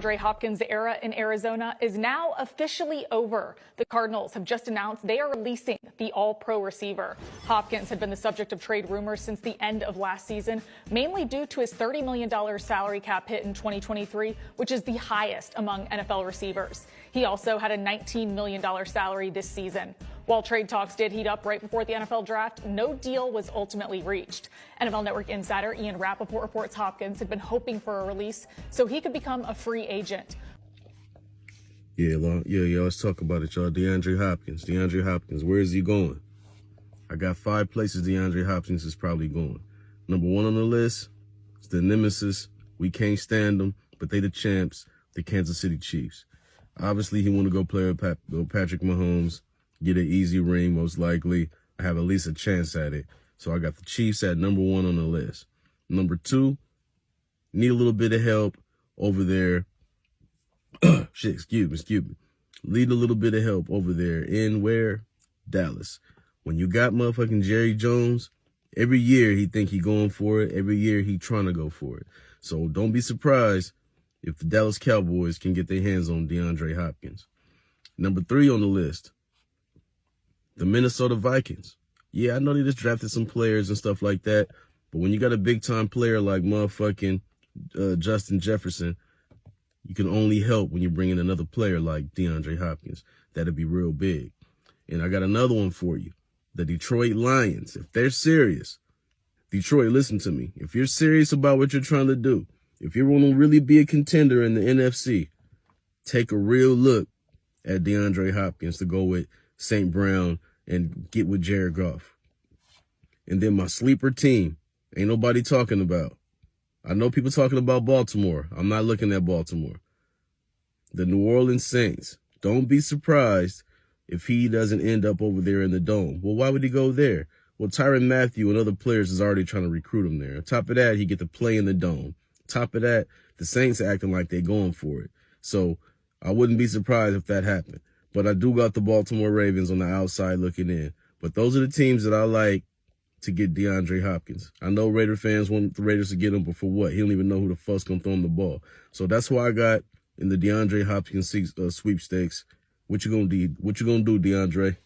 DeAndre Hopkins' era in Arizona is now officially over. The Cardinals have just announced they are releasing the all-pro receiver. Hopkins had been the subject of trade rumors since the end of last season, mainly due to his $30 million salary cap hit in 2023, which is the highest among NFL receivers. He also had a $19 million salary this season. While trade talks did heat up right before the NFL draft, no deal was ultimately reached. NFL Network insider Ian Rappaport reports Hopkins had been hoping for a release so he could become a free agent. Yeah, let's talk about it, y'all. DeAndre Hopkins, where is he going? I got 5 places DeAndre Hopkins is probably going. Number 1 on the list is the nemesis. We can't stand them, but they the champs, the Kansas City Chiefs. Obviously, he want to go play with Patrick Mahomes, get an easy ring, most likely. I have at least a chance at it. So I got the Chiefs at number 1 on the list. Number 2, need a little bit of help over there. Excuse me. Need a little bit of help over there in where? Dallas. When you got motherfucking Jerry Jones, every year he think he going for it. Every year he trying to go for it. So don't be surprised if the Dallas Cowboys can get their hands on DeAndre Hopkins. Number 3 on the list, the Minnesota Vikings. Yeah, I know they just drafted some players and stuff like that, but when you got a big-time player like motherfucking Justin Jefferson, you can only help when you bring in another player like DeAndre Hopkins. That'd be real big. And I got another one for you. The Detroit Lions. If they're serious, Detroit, listen to me. If you're serious about what you're trying to do, if you want to really be a contender in the NFC, take a real look at DeAndre Hopkins to go with St. Brown and get with Jared Goff. And then my sleeper team, ain't nobody talking about. I know people talking about Baltimore. I'm not looking at Baltimore. The New Orleans Saints. Don't be surprised if he doesn't end up over there in the Dome. Well, why would he go there? Well, Tyrann Mathieu and other players is already trying to recruit him there. On top of that, he get to play in the Dome. Top of that, the Saints acting like they going for it. So I wouldn't be surprised if that happened. But I do got the Baltimore Ravens on the outside looking in. But those are the teams that I like to get DeAndre Hopkins. I know Raider fans want the Raiders to get him, but for what? He don't even know who the fuck's gonna throw him the ball. So that's why I got in the DeAndre Hopkins sweepstakes. What you gonna do, DeAndre?